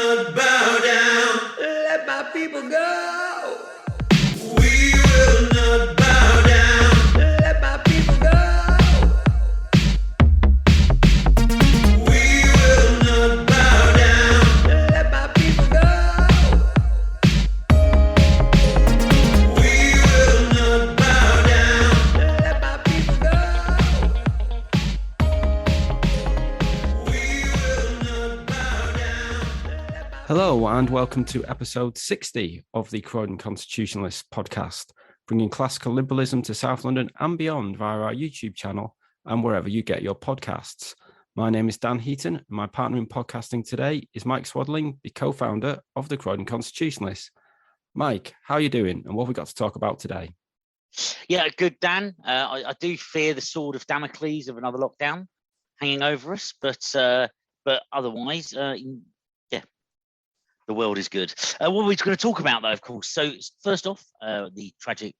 not bow down. Let my people go. We will not bow down. Let my people go. We will not bow down. Let my people go. We will not bow down. Let my people go. We will not bow down. Hello and welcome to episode 60 of the Croydon Constitutionalist podcast, bringing classical liberalism to South London and beyond via our YouTube channel and wherever you get your podcasts. My name is Dan Heaton and my partner in podcasting today is Mike Swaddling, the co-founder of the Croydon Constitutionalists. Mike, how are you doing and what have we got to talk about today? Yeah, good, Dan. I do fear the sword of Damocles of another lockdown hanging over us, but otherwise, yeah, the world is good. What we're going to talk about, though, of course. So first off, the tragic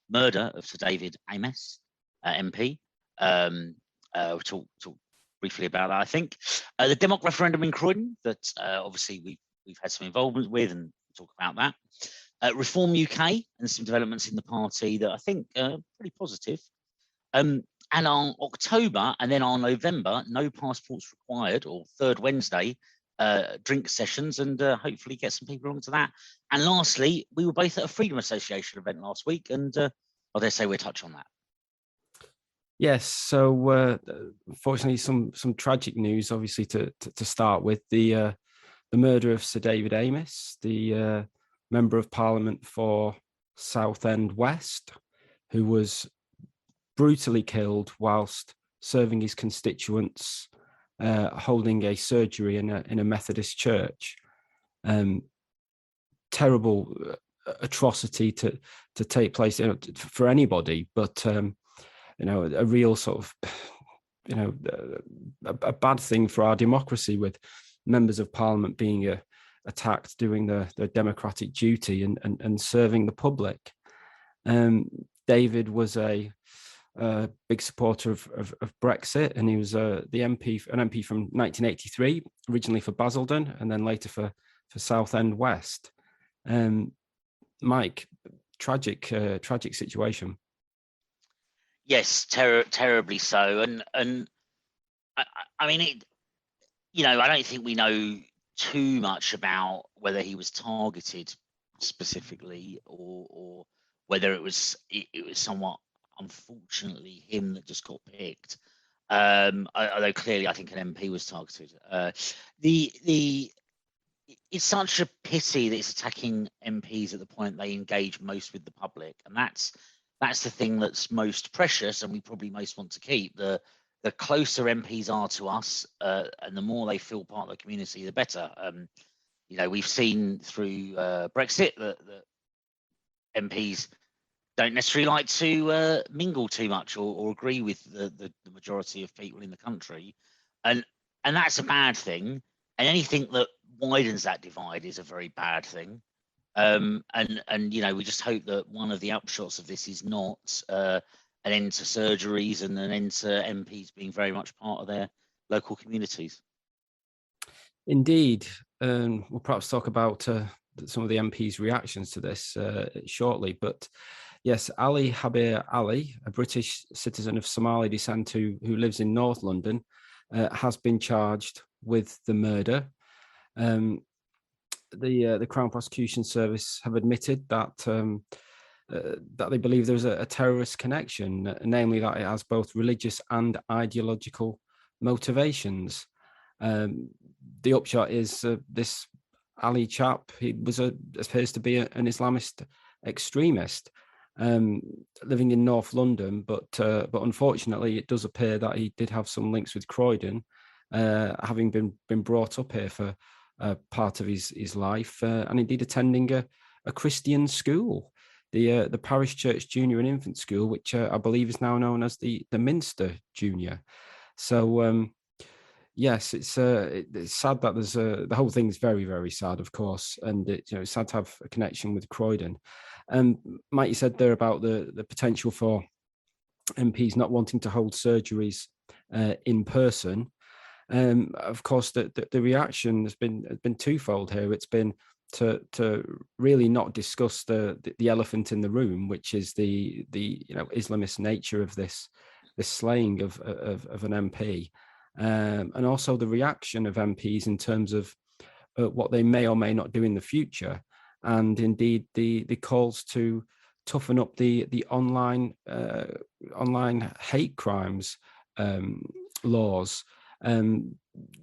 murder of Sir David Amess MP. We'll talk briefly about that, I think. The DEMOC Referendum in Croydon that obviously we've had some involvement with, and we'll talk about that. Reform UK and some developments in the party that I think are pretty positive. And on October and then on November, no passports required, or third Wednesday, drink sessions, and hopefully get some people along to that. And lastly, we were both at a Freedom Association event last week, and I dare say we'll touch on that. Yes, so unfortunately some tragic news, obviously, to start with. The murder of Sir David Amess, the Member of Parliament for Southend West, who was brutally killed whilst serving his constituents, holding a surgery in a Methodist church. Terrible atrocity to take place, for anybody, but a real sort of a bad thing for our democracy, with members of Parliament being attacked doing their democratic duty and serving the public. David was a big supporter of Brexit, and he was an MP from 1983, originally for Basildon and then later for Southend West. Mike, tragic situation. Yes, terribly so, and I mean, I don't think we know too much about whether he was targeted specifically, or whether it was somewhat unfortunately him that just got picked. Although clearly, I think an MP was targeted. It's such a pity that it's attacking MPs at the point they engage most with the public, and that's the thing that's most precious, and we probably most want to keep. The closer MPs are to us, and the more they feel part of the community, the better. We've seen through Brexit that MPs don't necessarily like to mingle too much or agree with the majority of people in the country, and that's a bad thing. And anything that widens that divide is a very bad thing. And we just hope that one of the upshots of this is not an end to surgeries and an end to MPs being very much part of their local communities. Indeed. We'll perhaps talk about some of the MPs' reactions to this shortly. But yes, Ali Habir Ali, a British citizen of Somali descent who lives in North London, has been charged with the murder. The Crown Prosecution Service have admitted that they believe there's a terrorist connection, namely that it has both religious and ideological motivations. The upshot is this Ali chap, he appears to be an Islamist extremist, living in North London, but unfortunately it does appear that he did have some links with Croydon, having been brought up here for part of his life, and indeed attending a Christian school, the Parish Church Junior and Infant School, which I believe is now known as the Minster Junior. So yes, it's sad that there's the whole thing is very, very sad, of course, and it's sad to have a connection with Croydon. Mike, you said there about the potential for MPs not wanting to hold surgeries in person. Of course, the reaction has been twofold here. It's been to really not discuss the elephant in the room, which is the Islamist nature of this slaying of an MP, and also the reaction of MPs in terms of what they may or may not do in the future, and indeed the calls to toughen up the online hate crimes laws.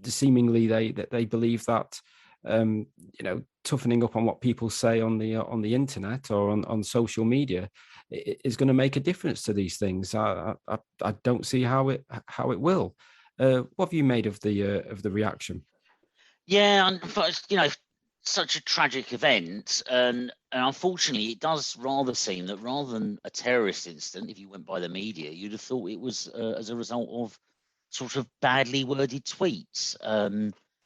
Seemingly they believe that toughening up on what people say on the internet or on social media is going to make a difference to these things. I don't see how it will. What have you made of the reaction? Yeah, such a tragic event, and unfortunately, it does rather seem that rather than a terrorist incident, if you went by the media, you'd have thought it was as a result of sort of badly worded tweets.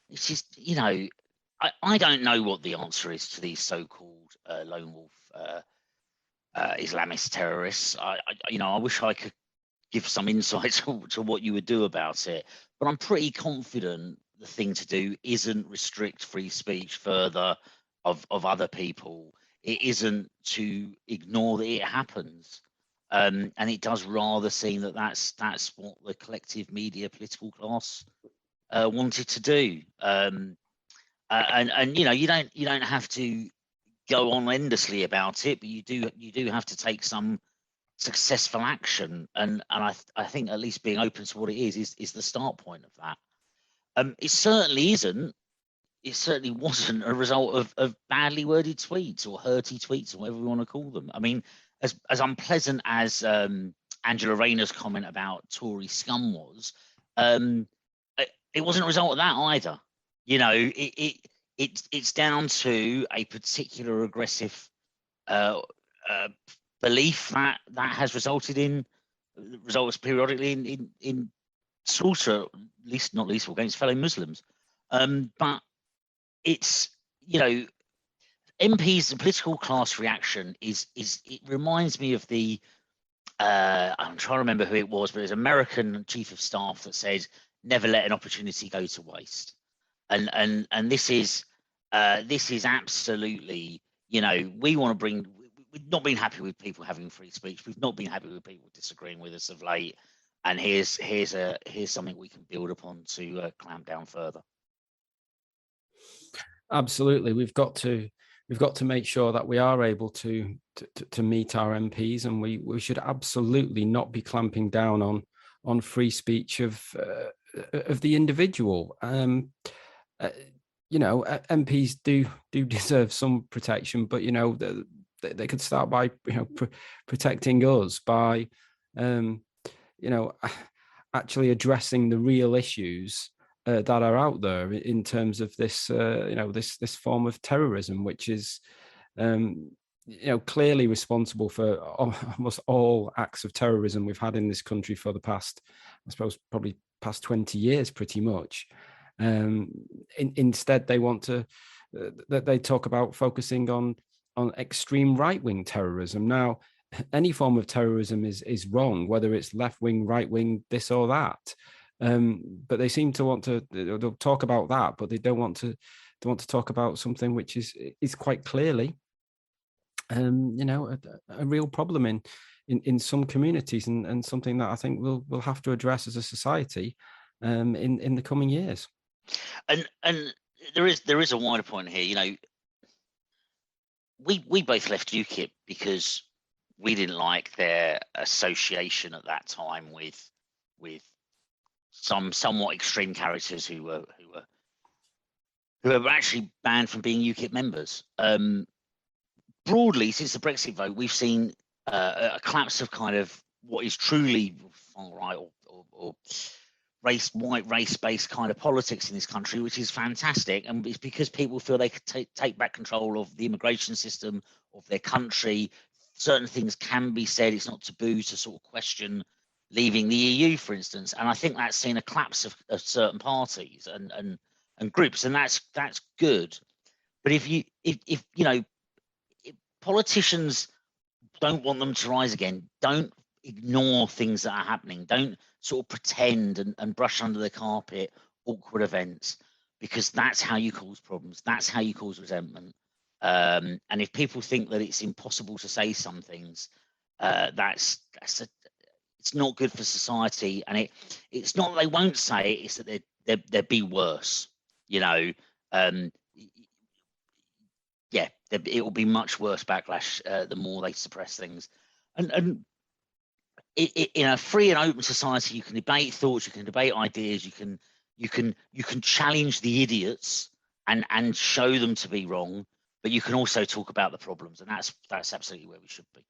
It's just, I don't know what the answer is to these so-called lone wolf Islamist terrorists. I wish I could give some insight to what you would do about it, but I'm pretty confident the thing to do isn't restrict free speech further of other people. It isn't to ignore that it happens. And it does rather seem that that's what the collective media political class wanted to do. And you don't have to go on endlessly about it, but you do have to take some successful action. And I think at least being open to what it is the start point of that. It certainly isn't. It certainly wasn't a result of badly worded tweets or hurty tweets or whatever we want to call them. I mean, as unpleasant as Angela Rayner's comment about Tory scum was, it wasn't a result of that either. It's down to a particular aggressive belief that results periodically in slaughter, not least against fellow Muslims. But it's MPs, the political class reaction is it reminds me of the I'm trying to remember who it was, but it was an American chief of staff that said, "Never let an opportunity go to waste." And this is absolutely, we want to bring. We've not been happy with people having free speech. We've not been happy with people disagreeing with us of late. And here's something we can build upon to clamp down further. Absolutely, we've got to make sure that we are able to meet our MPs, and we should absolutely not be clamping down on free speech of the individual. MPs do deserve some protection, but they could start by protecting us by actually addressing the real issues that are out there in terms of this this form of terrorism, which is clearly responsible for almost all acts of terrorism we've had in this country for the past, I suppose, probably past 20 years, pretty much. Instead, they want to they talk about focusing on extreme right-wing terrorism. Now, any form of terrorism is wrong, whether it's left-wing, right-wing, this or that. But they seem to want to they'll talk about that, but they don't want to talk about something which is quite clearly a real problem in some communities, and something that I think we'll have to address as a society in the coming years. And there is a wider point here. We both left UKIP because we didn't like their association at that time with some somewhat extreme characters who were actually banned from being UKIP members. Broadly, since the Brexit vote, we've seen a collapse of kind of what is truly far right or white race-based kind of politics in this country, which is fantastic. And it's because people feel they could take back control of the immigration system of their country. Certain things can be said. It's not taboo to sort of question leaving the EU, for instance. And I think that's seen a collapse of certain parties and groups, and that's good. But if politicians don't want them to rise again, don't ignore things that are happening. Don't sort of pretend and brush under the carpet awkward events, because that's how you cause problems. That's how you cause resentment. And if people think that it's impossible to say some things, it's not good for society. And it's not that they won't say it; it's that they'd be worse. You know, yeah, it will be much worse backlash the more they suppress things. And in a free and open society, you can debate thoughts, you can debate ideas, you can challenge the idiots and show them to be wrong, but you can also talk about the problems, and that's absolutely where we should be.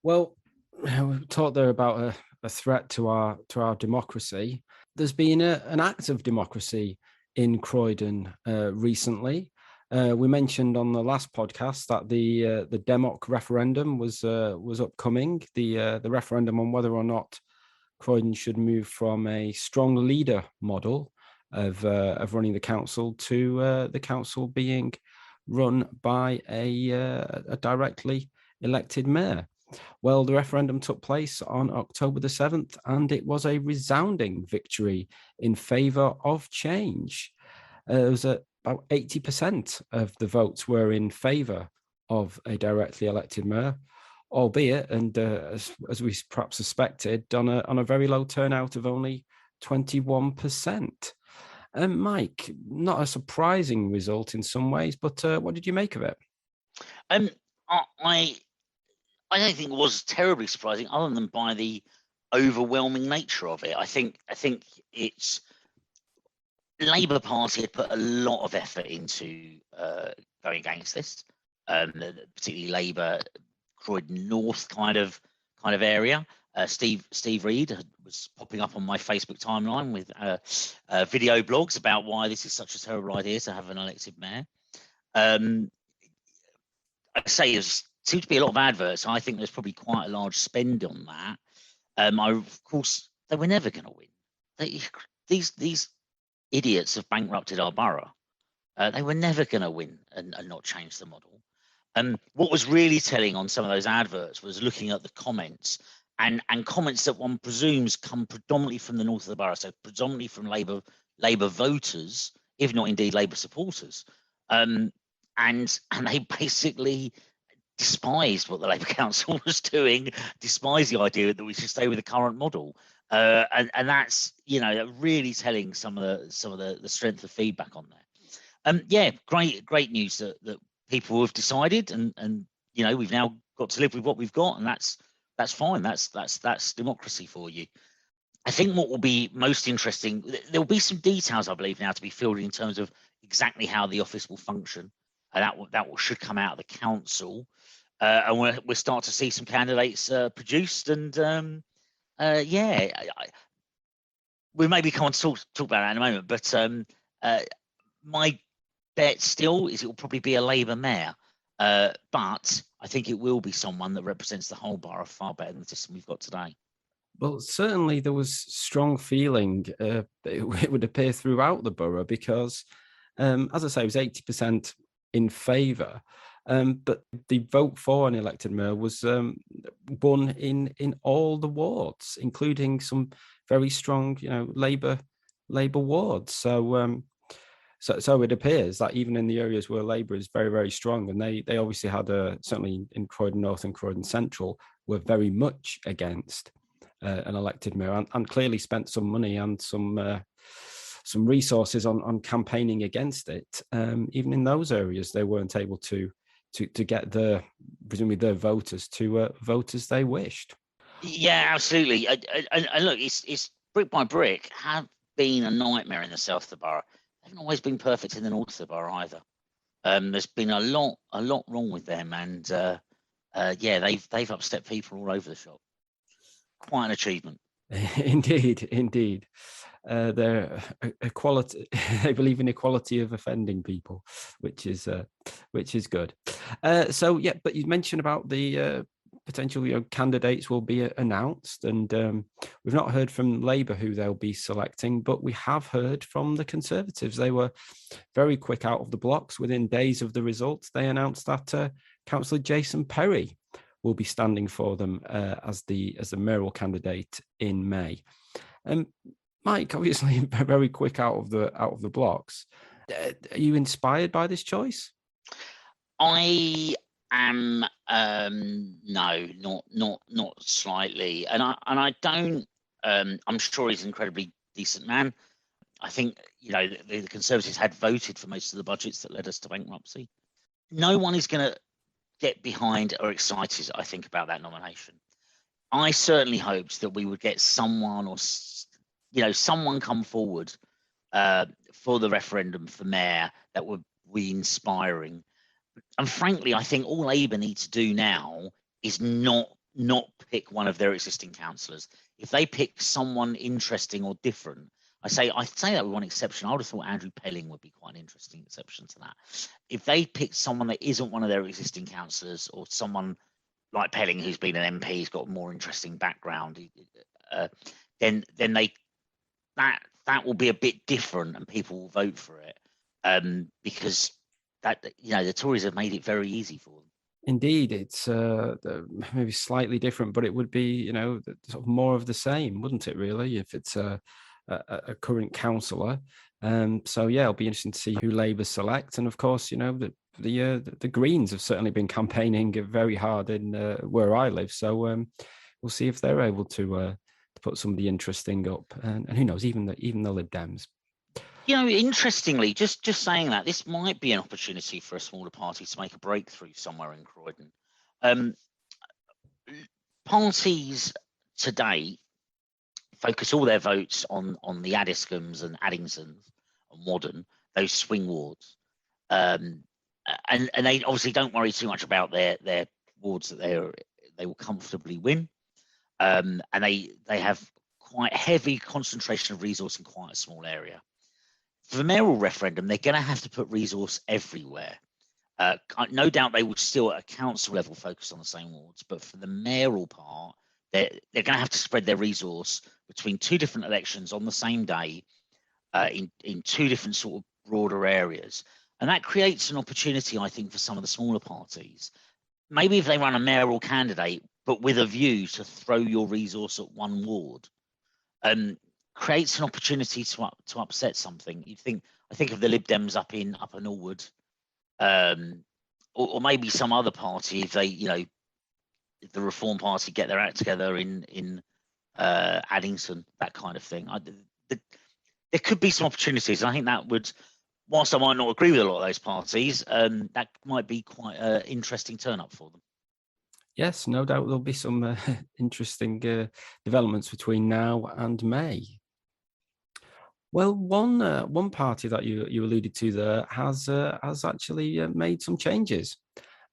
Well, we talked there about a threat to our democracy. There's been an act of democracy in Croydon recently. We mentioned on the last podcast that the DEMOC referendum was upcoming. The referendum on whether or not Croydon should move from a strong leader model of running the council to the council being run by a directly elected mayor. Well, the referendum took place on October the 7th, and it was a resounding victory in favour of change. It was about 80% of the votes were in favour of a directly elected mayor, albeit, and as we perhaps suspected, on a very low turnout of only 21%. And Mike, not a surprising result in some ways, but what did you make of it? I don't think it was terribly surprising, other than by the overwhelming nature of it. I think it's Labour Party had put a lot of effort into going against this, particularly Labour Croydon North kind of area. Steve Reed was popping up on my Facebook timeline with video blogs about why this is such a terrible idea to have an elected mayor. I say there's seems to be a lot of adverts. I think there's probably quite a large spend on that. Of course, they were never going to win. These idiots have bankrupted our borough. They were never going to win and not change the model. What was really telling on some of those adverts was looking at the comments, and comments that one presumes come predominantly from the north of the borough, so predominantly from Labour voters, if not indeed Labour supporters, and they basically despised what the Labour Council was doing, despised the idea that we should stay with the current model, and that's really telling some of the strength of feedback on there. Yeah, great news that people have decided, and we've now got to live with what we've got, and that's fine. That's democracy for you. I think what will be most interesting, there will be some details, I believe, now to be filled in terms of exactly how the office will function. That should come out of the council, and we'll start to see some candidates produced. And we maybe come on to talk about that in a moment. But my bet still is it will probably be a Labour mayor, but I think it will be someone that represents the whole borough far better than the system we've got today. Well, certainly there was strong feeling it would appear throughout the borough because, as I say, it was 80% in favour, but the vote for an elected mayor was won in all the wards, including some very strong, Labour wards. So it appears that even in the areas where Labour is very, very strong, and they obviously had certainly in Croydon North and Croydon Central were very much against an elected mayor, and clearly spent some money and some resources on campaigning against it. Even in those areas, they weren't able to get presumably their voters to vote as they wished. Yeah, absolutely. And look, it's brick by brick have been a nightmare in the south of the borough. They haven't always been perfect in the north of the borough either. There's been a lot wrong with them, and they've upset people all over the shop. Quite an achievement. Indeed. They're equality. They believe in equality of offending people, which is good. But you mentioned about the potential candidates will be announced, and we've not heard from Labour who they'll be selecting, but we have heard from the Conservatives. They were very quick out of the blocks. Within days of the results, they announced that Councillor Jason Perry will be standing for them as the mayoral candidate in May. Mike, obviously very quick out of the blocks. Are you inspired by this choice? I am no, not slightly, and I don't. I'm sure he's an incredibly decent man. I think the Conservatives had voted for most of the budgets that led us to bankruptcy. No one is going to get behind or excited, I think, about that nomination. I certainly hoped that we would get someone or someone come forward for the referendum for mayor that would be inspiring. And frankly, I think all Labour need to do now is not pick one of their existing councillors. If they pick someone interesting or different, I say that with one exception. I would have thought Andrew Pelling would be quite an interesting exception to that. If they pick someone that isn't one of their existing councillors, or someone like Pelling who's been an MP, he's got a more interesting background, then that will be a bit different, and people will vote for it because the Tories have made it very easy for them. Indeed, it's maybe slightly different, but it would be sort of more of the same, wouldn't it? Really, if it's a current councillor. So yeah, it'll be interesting to see who Labour select, and of course, the Greens have certainly been campaigning very hard in where I live. So we'll see if they're able to put somebody interesting up, and who knows, even the Lib Dems. Interestingly, just saying that, this might be an opportunity for a smaller party to make a breakthrough somewhere in Croydon. Parties today focus all their votes on the Addiscombes and Addingtons and Wadden, those swing wards, and they obviously don't worry too much about their wards that they will comfortably win, and they have quite heavy concentration of resource in quite a small area. For the mayoral referendum, they're going to have to put resource everywhere. No doubt they will still at a council level focus on the same wards, but for the mayoral part, they're going to have to spread their resource between two different elections on the same day in two different sort of broader areas. And that creates an opportunity, I think, for some of the smaller parties. Maybe if they run a mayoral candidate, but with a view to throw your resource at one ward, creates an opportunity to upset something. I think of the Lib Dems up in Norwood, or maybe some other party if they if the Reform Party get their act together in Addington, that kind of thing. There could be some opportunities, and I think that would, whilst I might not agree with a lot of those parties, that might be quite an interesting turn up for them. Yes, no doubt there'll be some interesting developments between now and May. Well, one party that you alluded to there has actually made some changes.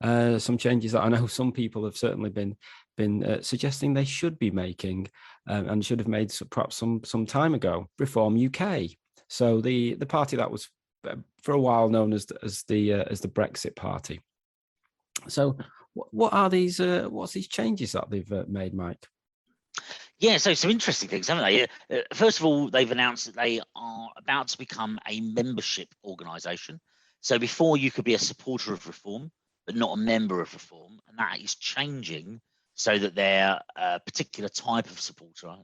Some changes that I know some people have certainly been suggesting they should be making, and should have made perhaps some time ago. Reform UK. So the party that was for a while known as the Brexit Party. So what are these? What's these changes that they've made, Mike? Yeah, so some interesting things, haven't they? First of all, they've announced that they are about to become a membership organisation. So before, you could be a supporter of Reform, but not a member of Reform, and that is changing so that their particular type of supporter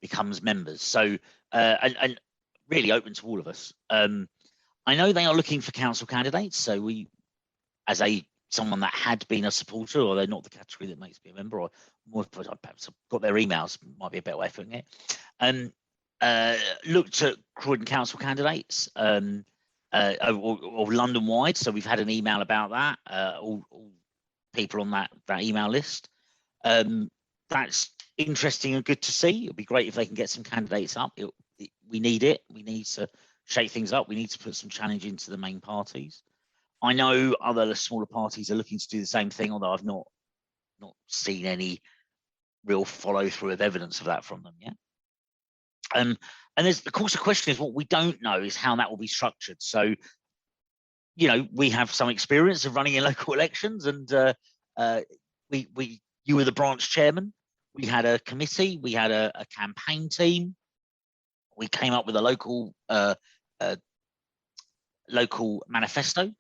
becomes members. So and really open to all of us. I know they are looking for council candidates. So we, as someone that had been a supporter, or they're not the category that makes me a member, or more perhaps I've got their emails, might be a better way of putting it. Looked at Croydon council candidates, or London wide. So we've had an email about that. All people on that email list. That's interesting and good to see. It'd be great if they can get some candidates up. We need it. We need to shake things up. We need to put some challenge into the main parties. I know other smaller parties are looking to do the same thing, although I've not seen any real follow through of evidence of that from them yet. And there's, of course, the question is, what we don't know is how that will be structured. So, we have some experience of running in local elections, and you were the branch chairman. We had a committee. We had a campaign team. We came up with a local manifesto.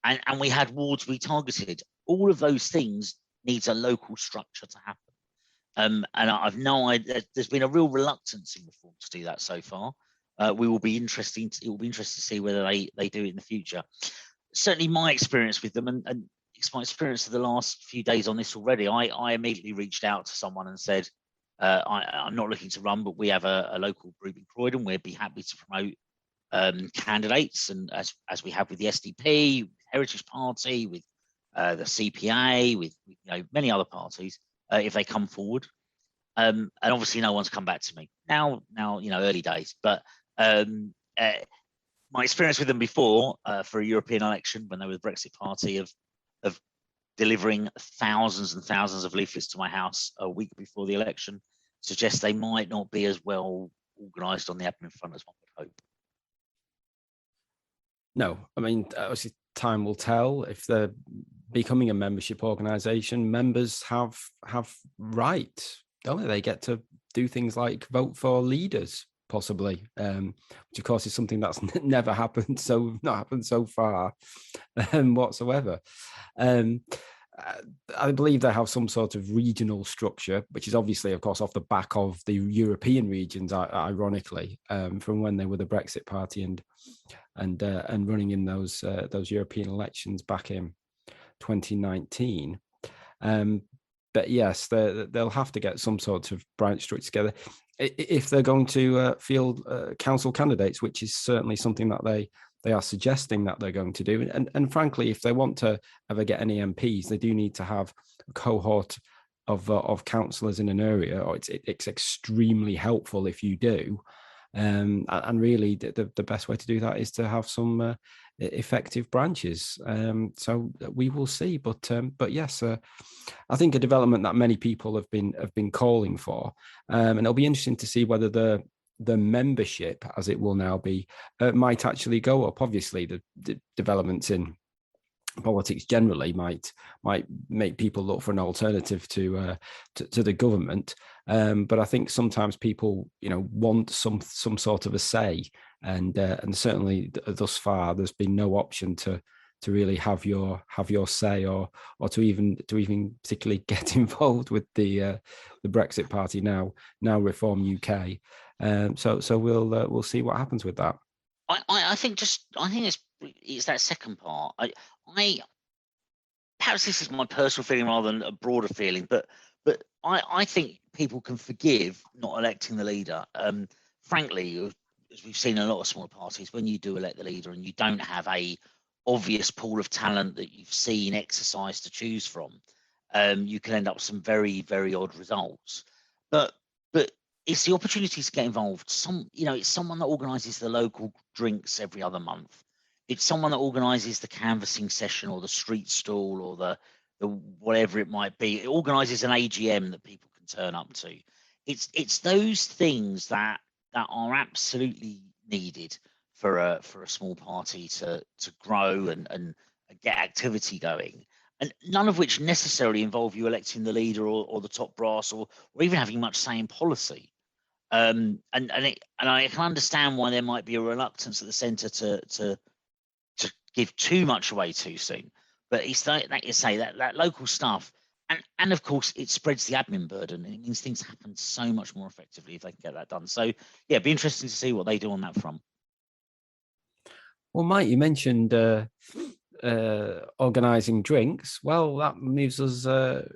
And we had wards we targeted. All of those things needs a local structure to happen. And I've no idea. There's been a real reluctance in reform to do that so far. It will be interesting to see whether they do it in the future. Certainly, my experience with them, and it's my experience of the last few days on this already. I immediately reached out to someone and said, I'm not looking to run, but we have a local group in Croydon. We'd be happy to promote candidates, and as we have with the SDP, Heritage Party, with the CPA, with many other parties, if they come forward. And obviously, no one's come back to me now. Early days, but my experience with them before for a European election, when they were the Brexit Party, of delivering thousands and thousands of leaflets to my house a week before the election, suggests they might not be as well organised on the admin front as one would hope. No, I mean, obviously, time will tell. If they're becoming a membership organisation, members have right, don't they? They get to do things like vote for leaders, possibly, which of course is something that's never happened. Not happened so far, whatsoever. I believe they have some sort of regional structure, which is obviously, of course, off the back of the European regions, ironically, from when they were the Brexit Party and running in those European elections back in 2019. But yes, they'll have to get some sort of branch structure together if they're going to field council candidates, which is certainly something that they are suggesting that they're going to do. And frankly, if they want to ever get any MPs, they do need to have a cohort of councillors in an area, or it's extremely helpful if you do. And really, the best way to do that is to have some effective branches. So we will see. But yes, I think a development that many people have been calling for, and it'll be interesting to see whether the membership, as it will now be, might actually go up. Obviously, the developments in politics generally might make people look for an alternative to the government, but I think sometimes people want some sort of a say, and certainly thus far there's been no option to really have your say, or to even particularly get involved with the Brexit Party, now Reform UK. So we'll see what happens with that. I think it's that second part. I perhaps this is my personal feeling rather than a broader feeling, but I think people can forgive not electing the leader. Frankly, as we've seen in a lot of smaller parties, when you do elect the leader and you don't have a obvious pool of talent that you've seen exercised to choose from, you can end up with some very, very odd results. But it's the opportunity to get involved. It's someone that organises the local drinks every other month. It's someone that organises the canvassing session or the street stall or the whatever it might be. It organises an AGM that people can turn up to. It's those things that are absolutely needed for a small party to grow and get activity going, and none of which necessarily involve you electing the leader or the top brass or even having much say in policy. And I can understand why there might be a reluctance at the centre to give too much away too soon. But it's like you say, that local stuff, and of course it spreads the admin burden. It means things happen so much more effectively if they can get that done. So yeah, it'd be interesting to see what they do on that front. Well, Mike, you mentioned organising drinks. Well, that moves us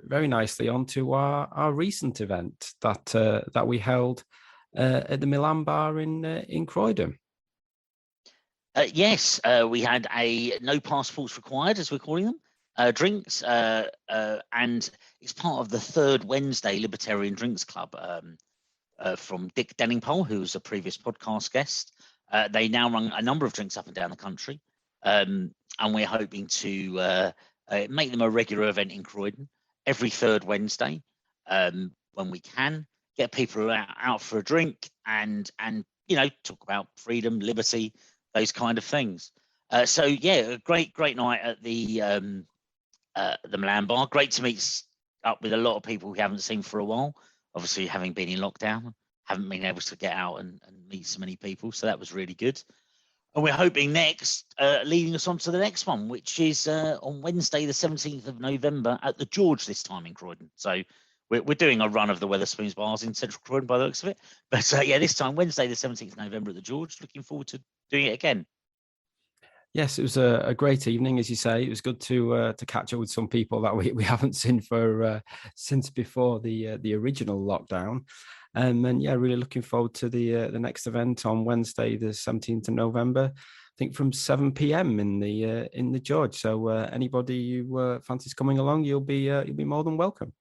very nicely onto our recent event that we held at the Milan Bar in Croydon. Yes, we had a no passports required, as we're calling them, drinks, and it's part of the third Wednesday Libertarian Drinks Club from Dick Denningpole, who was a previous podcast guest. They now run a number of drinks up and down the country, and we're hoping to make them a regular event in Croydon every third Wednesday when we can. Get people out for a drink and talk about freedom, liberty, those kind of things. So yeah, a great night at the Milan Bar. Great to meet up with a lot of people we haven't seen for a while. Obviously, having been in lockdown, haven't been able to get out and meet so many people. So that was really good. And we're hoping next, leading us on to the next one, which is on Wednesday, the 17th of November at the George this time in Croydon. So we're doing a run of the Wetherspoons bars in central Croydon by the looks of it. But yeah, this time Wednesday, the 17th of November at the George. Looking forward to doing it again. Yes, it was a great evening, as you say. It was good to catch up with some people that we haven't seen for since before the original lockdown. And yeah, really looking forward to the next event on Wednesday, the 17th of November. I think from 7 p.m. in the George. So anybody who fancies coming along, you'll be more than welcome.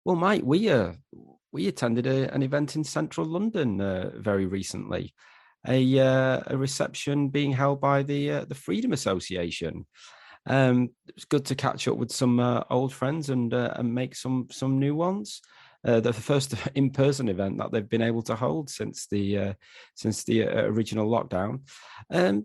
Well, Mike, we attended an event in central London very recently, a reception being held by the Freedom Association. It was good to catch up with some old friends and make some new ones. The first in-person event that they've been able to hold since the original lockdown. I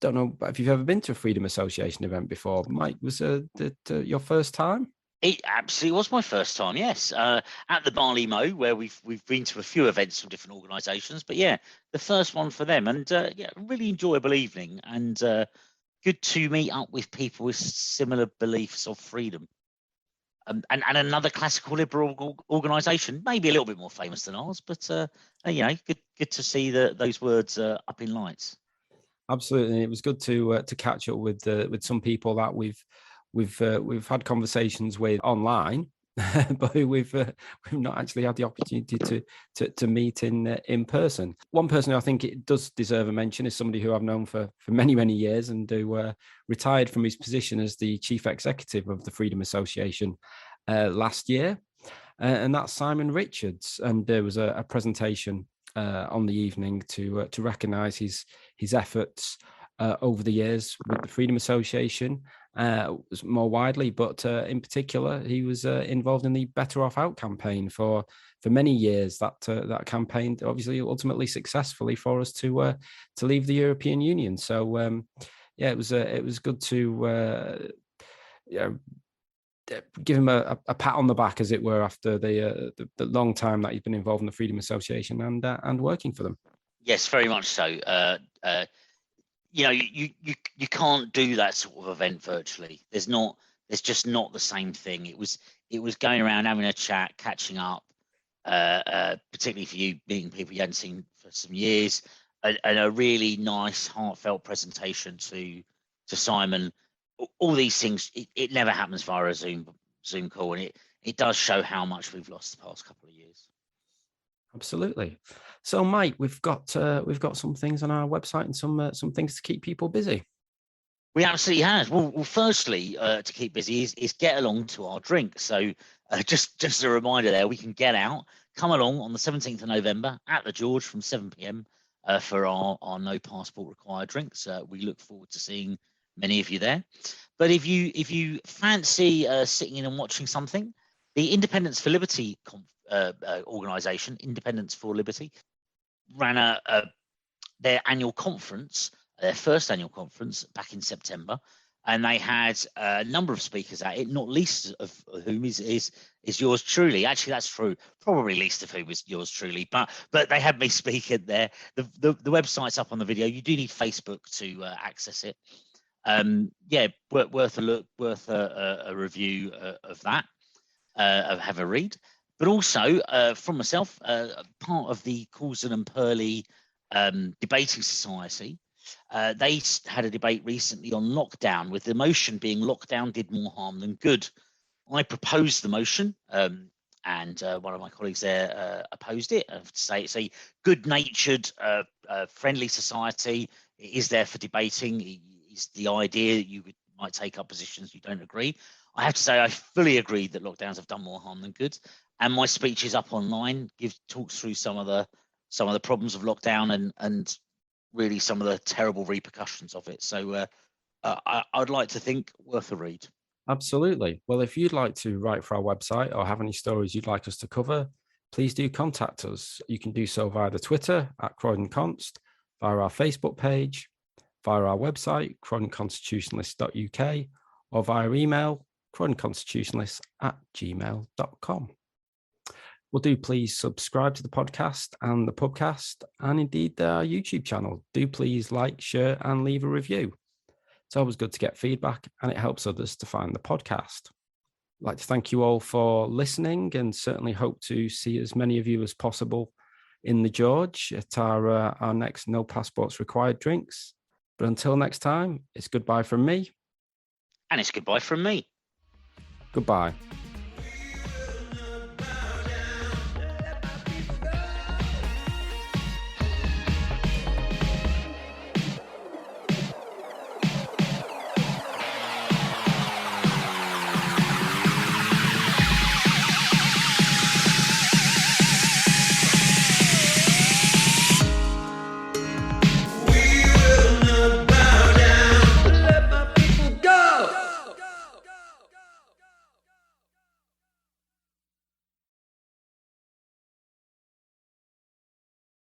don't know if you've ever been to a Freedom Association event before. Mike, was it your first time? It absolutely was my first time, yes. At the Barley Mow, where we've been to a few events from different organisations, but yeah, the first one for them, and yeah, really enjoyable evening, and good to meet up with people with similar beliefs of freedom. And another classical liberal organisation, maybe a little bit more famous than ours, but you know, good to see those words up in lights. Absolutely, it was good to catch up with some people that we've had conversations with online, but we've not actually had the opportunity to meet in person. One person who I think it does deserve a mention is somebody who I've known for many years, and who retired from his position as the chief executive of the Freedom Association last year, and that's Simon Richards. And there was a presentation on the evening to recognise his efforts over the years with the Freedom Association. More widely, but in particular, he was involved in the Better Off Out campaign for many years. That campaign obviously ultimately successfully for us to leave the European Union. So yeah, it was good to give him a pat on the back, as it were, after the long time that he's been involved in the Freedom Association and working for them. Yes, very much so. You know, you can't do that sort of event virtually. There's just not the same thing. It was going around having a chat, catching up, particularly for you, meeting people you hadn't seen for some years, and a really nice, heartfelt presentation to Simon. All these things, it never happens via a Zoom call, and it does show how much we've lost the past couple of years. Absolutely. So, Mike, we've got some things on our website and some things to keep people busy. We absolutely have. Well, firstly, to keep busy is get along to our drink. So, just a reminder there, we can get out, come along on the 17th of November at the George from 7 p.m. For our no passport required drinks. We look forward to seeing many of you there. But if you fancy sitting in and watching something, the Independence for Liberty organisation, Independence for Liberty, ran their annual conference, their first annual conference back in September, and they had a number of speakers at it, not least of whom is yours truly. Actually, that's true. Probably least of whom is yours truly, but they had me speaking there. The website's up on the video. You do need Facebook to access it. Yeah, worth a look, worth a review of that. Have a read. But also, from myself, part of the Coulson and Purley Debating Society, they had a debate recently on lockdown, with the motion being lockdown did more harm than good. I proposed the motion, and one of my colleagues there opposed it. I have to say it's a good-natured, friendly society. It is there for debating. It's the idea that you might take up positions you don't agree. I have to say I fully agree that lockdowns have done more harm than good. And my speech is up online, talks through some of the problems of lockdown and really some of the terrible repercussions of it. So I'd like to think worth a read. Absolutely. Well, if you'd like to write for our website or have any stories you'd like us to cover, please do contact us. You can do so via the Twitter at Croydon Const, via our Facebook page, via our website, croydonconstitutionalist.uk, or via email, croydonconstitutionalist@gmail.com. Well, do please subscribe to the podcast and the pubcast, and indeed our YouTube channel. Do please like, share, and leave a review. It's always good to get feedback, and it helps others to find the podcast. like to thank you all for listening, and certainly hope to see as many of you as possible in the George at our next No Passports Required drinks. But until next time, it's goodbye from me. And it's goodbye from me. Goodbye.